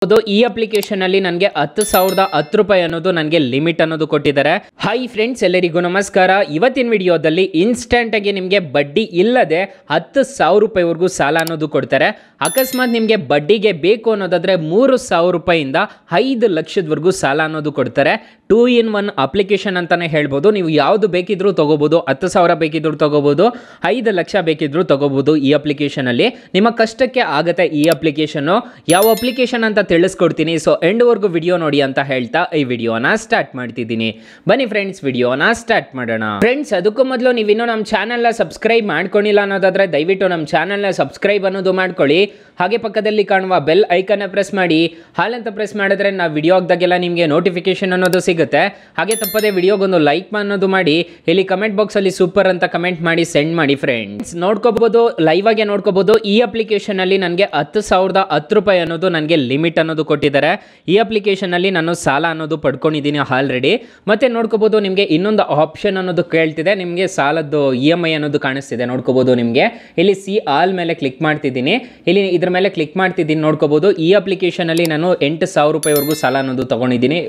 ಈ ಅಪ್ಲಿಕೇಶನ್ ಅಲ್ಲಿ ನನಗೆ 10,010 ರೂಪಾಯಿ ಅನ್ನೋದು ನನಗೆ ಲಿಮಿಟ್ ಅನ್ನೋದು ಕೊಟ್ಟಿದ್ದಾರೆ. ಹಾಯ್ ಫ್ರೆಂಡ್ಸ್, ಎಲ್ಲರಿಗೂ ನಮಸ್ಕಾರ. ಇವತ್ತಿನ ವಿಡಿಯೋದಲ್ಲಿ ಇನ್ಸ್ಟೆಂಟ್ ಆಗಿ ನಿಮಗೆ ಬಡ್ಡಿ ಇಲ್ಲದೆ 10,000 ರೂಪಾಯಿವರೆಗೂ ಸಾಲ ಅನ್ನೋದು ಕೊಡ್ತಾರೆ. ಅಕಸ್ಮಾತ್ ನಿಮಗೆ ಬಡ್ಡಿಗೆ ಬೇಕು ಅನ್ನೋದಾದ್ರೆ 3,000 ರೂಪಾಯಿಂದ 5 ಲಕ್ಷದವರೆಗೂ ಸಾಲ ಅನ್ನೋದು ಕೊಡ್ತಾರೆ. 2-in-1 ಅಪ್ಲಿಕೇಶನ್ ಅಂತಾನೆ ಹೇಳ್ಬೋದು. ನೀವು ಯಾವುದು ಬೇಕಿದ್ರೂ ತಗೋಬಹುದು. 10,000 ಬೇಕಿದ್ರು ತಗೋಬಹುದು, 5 ಲಕ್ಷ ಬೇಕಿದ್ರು ತಗೋಬಹುದು. ಈ ಅಪ್ಲಿಕೇಶನ್ ಅಲ್ಲಿ ನಿಮ್ಮ ಕಷ್ಟಕ್ಕೆ ಆಗತ್ತೆ ಈ ಅಪ್ಲಿಕೇಶನ್. ಯಾವ ಅಪ್ಲಿಕೇಶನ್ ಅಂತ ತಿಳಿಸ್ಕೊಡ್ತೀನಿ. ಸೊ ಎಂಡ್ವರೆಗೂ ವಿಡಿಯೋ ನೋಡಿ ಅಂತ ಹೇಳ್ತಾ ಈ ವಿಡಿಯೋನ ಸ್ಟಾರ್ಟ್ ಮಾಡ್ತಿದ್ದೀನಿ. ಬನ್ನಿ ಫ್ರೆಂಡ್ಸ್, ವಿಡಿಯೋನ ಸ್ಟಾರ್ಟ್ ಮಾಡೋಣ. ಫ್ರೆಂಡ್ಸ್, ಅದಕ್ಕೂ ಮೊದಲು ನೀವಿನ್ನೂ ನಮ್ಮ ಚಾನಲ್ನ ಸಬ್ಸ್ಕ್ರೈಬ್ ಮಾಡ್ಕೊಂಡಿಲ್ಲ ಅನ್ನೋದಾದ್ರೆ ದಯವಿಟ್ಟು ನಮ್ಮ ಚಾನಲ್ನ ಸಬ್ಸ್ಕ್ರೈಬ್ ಅನ್ನೋದು ಮಾಡ್ಕೊಳ್ಳಿ. ಹಾಗೆ ಪಕ್ಕದಲ್ಲಿ ಕಾಣುವ ಬೆಲ್ ಐಕನ್ನ ಪ್ರೆಸ್ ಮಾಡಿ. ಹಾಲಂತ ಪ್ರೆಸ್ ಮಾಡಿದ್ರೆ ನಾವು ವಿಡಿಯೋ ಹಾಕಿದಾಗೆಲ್ಲ ನಿಮಗೆ ನೋಟಿಫಿಕೇಶನ್ ಅನ್ನೋದು ಸಿಗುತ್ತೆ. ಹಾಗೆ ತಪ್ಪದೆ ವಿಡಿಯೋಗೊಂದು ಲೈಕ್ ಅನ್ನೋದು ಮಾಡಿ. ಇಲ್ಲಿ ಕಮೆಂಟ್ ಬಾಕ್ಸ್ ಅಲ್ಲಿ ಸೂಪರ್ ಅಂತ ಕಮೆಂಟ್ ಮಾಡಿ ಸೆಂಡ್ ಮಾಡಿ. ಫ್ರೆಂಡ್ಸ್, ನೋಡ್ಕೋಬಹುದು, ಲೈವ್ ಆಗಿ ನೋಡ್ಕೋಬಹುದು. ಈ ಅಪ್ಲಿಕೇಶನ್ ಅಲ್ಲಿ ನನಗೆ 10,010 ರೂಪಾಯಿ ಅನ್ನೋದು ನನಗೆ ಲಿಮಿಟ್ ಅನ್ನೋದು ಕೊಟ್ಟಿದ್ದಾರೆ. ಈ ಅಪ್ಲಿಕೇಶನ್ ಅಲ್ಲಿ ನಾನು ಸಾಲ ಅನ್ನೋದು ಪಡ್ಕೊಂಡಿದ್ದೀನಿ ಆಲ್ರೆಡಿ. ಮತ್ತೆ ನೋಡ್ಕೋಬಹುದು, ನಿಮಗೆ ಇನ್ನೊಂದು ಆಪ್ಷನ್ ಅನ್ನೋದು ಕೇಳ್ತಿದೆ. ನಿಮಗೆ ಸಾಲದ್ದು EMI ಅನ್ನೋದು ಕಾಣಿಸ್ತಿದೆ. ನೋಡ್ಕೋಬಹುದು, ನಿಮಗೆ ಇಲ್ಲಿ ಸಿ ಆಲ್ ಮೇಲೆ ಕ್ಲಿಕ್ ಮಾಡ್ತಿದ್ದೀನಿ. ಇಲ್ಲಿ ಇದ್ರ ಮೇಲೆ ಕ್ಲಿಕ್ ಮಾಡ್ತಿದ್ದೀನಿ. ನೋಡ್ಕೋಬಹುದು, ಈ ಅಪ್ಲಿಕೇಶನ್ ಅಲ್ಲಿ ನಾನು 8,000 ರೂಪಾಯಿವರೆಗೂ ಸಾಲ ಅನ್ನೋದು ತಗೊಂಡಿದ್ದೀನಿ.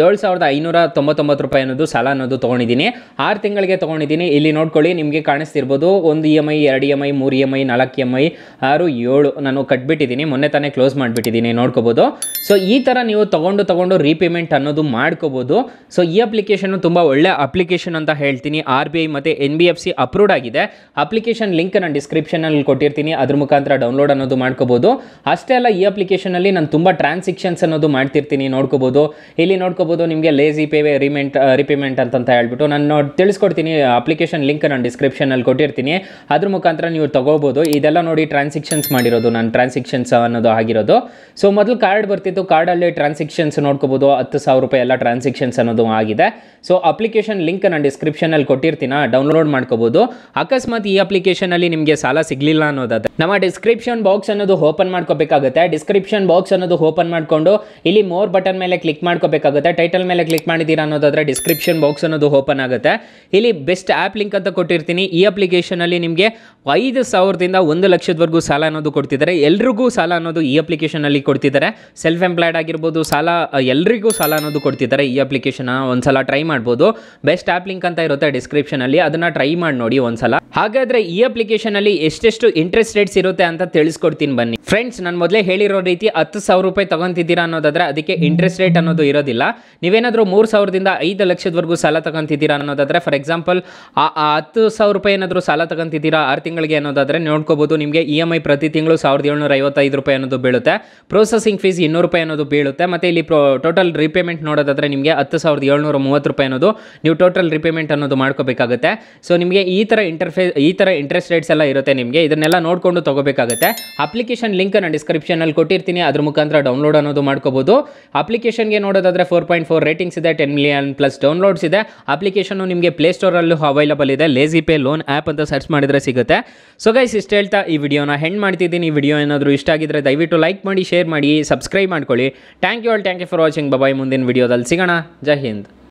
7,599 ರೂಪಾಯಿ ಅನ್ನೋದು ಸಾಲ ಅನ್ನೋದು ತಗೊಂಡಿದ್ದೀನಿ. 6 ತಿಂಗಳಿಗೆ ತಗೊಂಡಿದ್ದೀನಿ. ಇಲ್ಲಿ ನೋಡ್ಕೊಳ್ಳಿ, ನಿಮಗೆ ಕಾಣಿಸ್ತಿರ್ಬೋದು. 1 EMI, 2 EMI, 3 EMI, 4 EMI, 6, 7 ನಾನು ಕಟ್ಬಿಟ್ಟಿದ್ದೀನಿ. ಮೊನ್ನೆ ತಾನೇ ಕ್ಲೋಸ್ ಮಾಡಿಬಿಟ್ಟಿದ್ದೀನಿ. ನೋಡ್ಕೋಬಹುದು. ಸೊ ಈ ಥರ ನೀವು ತಗೊಂಡು ರೀಪೇಮೆಂಟ್ ಅನ್ನೋದು ಮಾಡ್ಕೋಬಹುದು. ಸೊ ಈ ಅಪ್ಲಿಕೇಶನ್ ತುಂಬ ಒಳ್ಳೆ ಅಪ್ಲಿಕೇಶನ್ ಅಂತ ಹೇಳ್ತೀನಿ. RBI ಮತ್ತು NBFC ಅಪ್ರೂವ್ಡ್ ಆಗಿದೆ. ಅಪ್ಲಿಕೇಶನ್ ಲಿಂಕ್ ನಾನು ಡಿಸ್ಕ್ರಿಪ್ಷನಲ್ಲಿ ಕೊಟ್ಟಿರ್ತೀನಿ. ಅದ್ರ ಮುಖಾಂತರ ಡೌನ್ಲೋಡ್ ಅನ್ನೋದು ಮಾಡ್ಕೋಬಹುದು. ಅಷ್ಟೇ ಅಲ್ಲ, ಈ ಅಪ್ಲಿಕೇಶನಲ್ಲಿ ನಾನು ತುಂಬ ಟ್ರಾನ್ಸಾಕ್ಷನ್ಸ್ ಅನ್ನೋದು ಮಾಡ್ತಿರ್ತೀನಿ. ನೋಡ್ಕೋಬಹುದು, ಇಲ್ಲಿ ನೋಡ್ಕೋಬಹುದು, ನಿಮಗೆ ಲೇಜಿ ಪೇ ರಿಪೇಮೆಂಟ್ ಅಂತ ಹೇಳ್ಬಿಟ್ಟು ನಾನು ತಿಳಿಸ್ಕೊಡ್ತೀನಿ. ಅಪ್ಲಿಕೇಶನ್ ಲಿಂಕ್ ನಾನು ಡಿಸ್ಕ್ರಿಪ್ಷನಲ್ಲಿ ಕೊಟ್ಟಿರ್ತೀನಿ. ಅದ್ರ ಮುಖಾಂತರ ನೀವು ತಗೋಬಹುದು. ಇದೆಲ್ಲ ನೋಡಿ ಟ್ರಾನ್ಸಾಕ್ಷನ್ಸ್ ಮಾಡಿರೋದು, ನಾನು ಟ್ರಾನ್ಸಾಕ್ಷನ್ಸ್ ಅನ್ನೋದು ಆಗಿರೋದು. ಸೊ ಮೊದಲು ಕಾರ್ಡ್ ಬರ್ತಿತ್ತು. ಕಾರ್ಡಲ್ಲಿ ಟ್ರಾನ್ಸಾಕ್ಷನ್ಸ್ ನೋಡ್ಕೋಬಹುದು. 10,000 ರೂಪಾಯಿ ಎಲ್ಲ ಟ್ರಾನ್ಸಾಕ್ಷನ್ಸ್ ಅನ್ನೋದು ಆಗಿದೆ. ಸೊ ಅಪ್ಲಿಕೇಶನ್ ಲಿಂಕ್ ನಾನು ಡಿಸ್ಕ್ರಿಪ್ಷನಲ್ಲಿ ಕೊಟ್ಟಿರ್ತೀನಿ, ಡೌನ್ಲೋಡ್ ಮಾಡ್ಕೋಬಹುದು. ಅಕಸ್ಮಾತ್ ಈ ಅಪ್ಲಿಕೇಶನ್ ಅಲ್ಲಿ ನಿಮಗೆ ಸಾಲ ಸಿಗಲಿಲ್ಲ ಅನ್ನೋದಾದ್ರೆ ನಮ್ಮ ಡಿಸ್ಕ್ರಿಪ್ಷನ್ ಬಾಕ್ಸ್ ಅನ್ನೋದು ಓಪನ್ ಮಾಡ್ಕೋಬೇಕಾಗುತ್ತೆ. ಡಿಸ್ಕ್ರಿಪ್ಷನ್ ಬಾಕ್ಸ್ ಅನ್ನೋದು ಓಪನ್ ಮಾಡಿಕೊಂಡು ಇಲ್ಲಿ ಮೋರ್ ಬಟನ್ ಮೇಲೆ ಕ್ಲಿಕ್ ಮಾಡ್ಕೋಬೇಕಾಗುತ್ತೆ. ಟೈಟಲ್ ಮೇಲೆ ಕ್ಲಿಕ್ ಮಾಡಿದ್ದೀರಾ ಅನ್ನೋದಾದ್ರೆ ಡಿಸ್ಕ್ರಿಪ್ಷನ್ ಬಾಕ್ಸ್ ಅನ್ನೋದು ಓಪನ್ ಆಗುತ್ತೆ. ಇಲ್ಲಿ ಬೆಸ್ಟ್ ಆ್ಯಪ್ ಲಿಂಕ್ ಅಂತ ಕೊಟ್ಟಿರ್ತೀನಿ. ಈ ಅಪ್ಲಿಕೇಶನ್ ಅಲ್ಲಿ ನಿಮಗೆ 5,000ದಿಂದ 1 ಲಕ್ಷದವರೆಗೂ ಸಾಲ ಅನ್ನೋದು ಕೊಡ್ತಿದ್ದಾರೆ. ಎಲ್ರಿಗೂ ಸಾಲ ಅನ್ನೋದು ಈ ಅಪ್ಲಿಕೇಶನ್ ಅಲ್ಲಿ ಕೊಡ್ತಿದ್ದಾರೆ. ಸೆಲ್ಫ್ ಎಂಪ್ಲಾಯ್ಡ್ ಆಗಿರ್ಬೋದು, ಸಾಲ ಎಲ್ರಿಗೂ ಸಾಲ ಅನ್ನೋದು ಕೊಡ್ತಿದ್ದಾರೆ. ಈ ಅಪ್ಲಿಕೇಶನ್ ಒಂದ್ಸಲ ಟ್ರೈ ಮಾಡ್ಬೋದು. ಬೆಸ್ಟ್ ಆ್ಯಪ್ ಲಿಂಕ್ ಅಂತ ಇರುತ್ತೆ ಡಿಸ್ಕ್ರಿಪ್ಷನ್ ಅಲ್ಲಿ, ಅದನ್ನ ಟ್ರೈ ಮಾಡಿ ನೋಡಿ ಒಂದ್ಸಲ. ಹಾಗಾದ್ರೆ ಈ ಅಪ್ಲಿಕೇಶನ್ ಅಲ್ಲಿ ಎಷ್ಟೆಷ್ಟು ಇಂಟ್ರೆಸ್ಟ್ ರೇಟ್ಸ್ ಇರುತ್ತೆ ಅಂತ ತಿಳಿಸ್ಕೊಡ್ತೀನಿ ಬನ್ನಿ. ಫ್ರೆಂಡ್ಸ್, ನಾನು ಮೊದಲೇ ಹೇಳಿರೋ ರೀತಿ 10,000 ರೂಪಾಯಿ ತಗೊಂತಿದ್ದೀರಾ ಅನ್ನೋದಾದ್ರೆ ಅದಕ್ಕೆ ಇಂಟ್ರೆಸ್ಟ್ ರೇಟ್ ಅನ್ನೋದು ಇರೋದಿಲ್ಲ. ನೀವೇನಾದ್ರೂ 3,000ದಿಂದ 5 ಲಕ್ಷದವರೆಗೂ ಸಾಲ ತಗೊಂತಿದ್ದೀರಾ ಅನ್ನೋದಾದ್ರೆ, ಫಾರ್ ಎಕ್ಸಾಂಪಲ್ 10,000 ರೂಪಾಯಿ ಏನಾದರೂ ಸಾಲ ತಗೊಂತಿದ್ದೀರಾ 6 ತಿಂಗಳಿಗೆ ಅನ್ನೋದಾದ್ರೆ ನೋಡ್ಕೋಬಹುದು, ನಿಮಗೆ EMI ಪ್ರತಿ ತಿಂಗಳು 1,755 ರೂಪಾಯಿ ಅನ್ನೋದು ಬೀಳುತ್ತೆ. ಪ್ರೊಸೆಸಿಂಗ್ ಫೀಸ್ 200 ರೂಪಾಯಿ ಅನ್ನೋದು ಬೀಳುತ್ತೆ. ಮತ್ತೆ ಇಲ್ಲಿ ಟೋಟಲ್ ರಿಪೇಮೆಂಟ್ ನೋಡೋದಾದ್ರೆ ನಿಮಗೆ 10,730 ರೂಪಾಯಿ ಅನ್ನೋದು ನೀವು ಟೋಟಲ್ ರಿಪೇಮೆಂಟ್ ಅನ್ನೋದು ಮಾಡ್ಕೋಬೇಕಾಗುತ್ತೆ. ಸೊ ನಿಮಗೆ ಈ ಥರ ಇಂಟ್ರೆಸ್ಟ್ ರೇಟ್ಸ್ ಎಲ್ಲ ಇರುತ್ತೆ. ನಿಮಗೆ ಇದನ್ನೆಲ್ಲ ನೋಡಿಕೊಂಡು ತಗೋಬೇಕಾಗುತ್ತೆ. ಅಪ್ಲಿಕೇಶನ್ ಲಿಂಕ್ ನಾನು ಡಿಸ್ಕ್ರಿಪ್ಷನಲ್ಲಿ ಕೊಟ್ಟಿರ್ತೀನಿ. ಅದ್ರ ಮುಖಾಂತರ ಡೌನ್ಲೋಡ್ ಅನ್ನೋದು ಮಾಡ್ಕೋಬಹುದು. ಅಪ್ಲಿಕೇಶನ್ಗೆ ನೋಡೋದಾದ್ರೆ 4.4 ರೇಟಿಂಗ್ಸ್ ಇದೆ, 10 ಮಿಲಿಯನ್ ಪ್ಲಸ್ ಡೌನ್ಲೋಡ್ಸ್ ಇದೆ. ಅಪ್ಲಿಕೇಶನ್ ನಿಮಗೆ ಪ್ಲೇಸ್ಟೋರಲ್ಲೂ ಅವೈಲಬಲ್ ಇದೆ. ಲೇಜಿ ಪೇ ಲೋನ್ ಆ್ಯಪ್ ಅಂತ ಸರ್ಚ್ ಮಾಡಿದ್ರೆ ಸಿಗುತ್ತೆ. ಸೊ ಗೈಸ್, ಇಷ್ಟು ಹೇಳ್ತಾ ಈ ವಿಡಿಯೋನ ಹೆಂಡ್ ಮಾಡ್ತಿದ್ದೀನಿ. ಈ ವಿಡಿಯೋ ಏನಾದರೂ ಇಷ್ಟ ಆಗಿದ್ರೆ ದಯವಿಟ್ಟು ಲೈಕ್ ಮಾಡಿ, ಶೇರ್ ಮಾಡಿ, ಸಬ್ಸ್ಕ್ರೈಬ್ ಮಾಡ್ಕೊಳ್ಳಿ. Thank you for watching. Bye. ಮುಂದಿನ ವಿಡಿಯೋದಲ್ಲಿ ಸಿಗೋಣ. ಜೈ ಹಿಂದ್.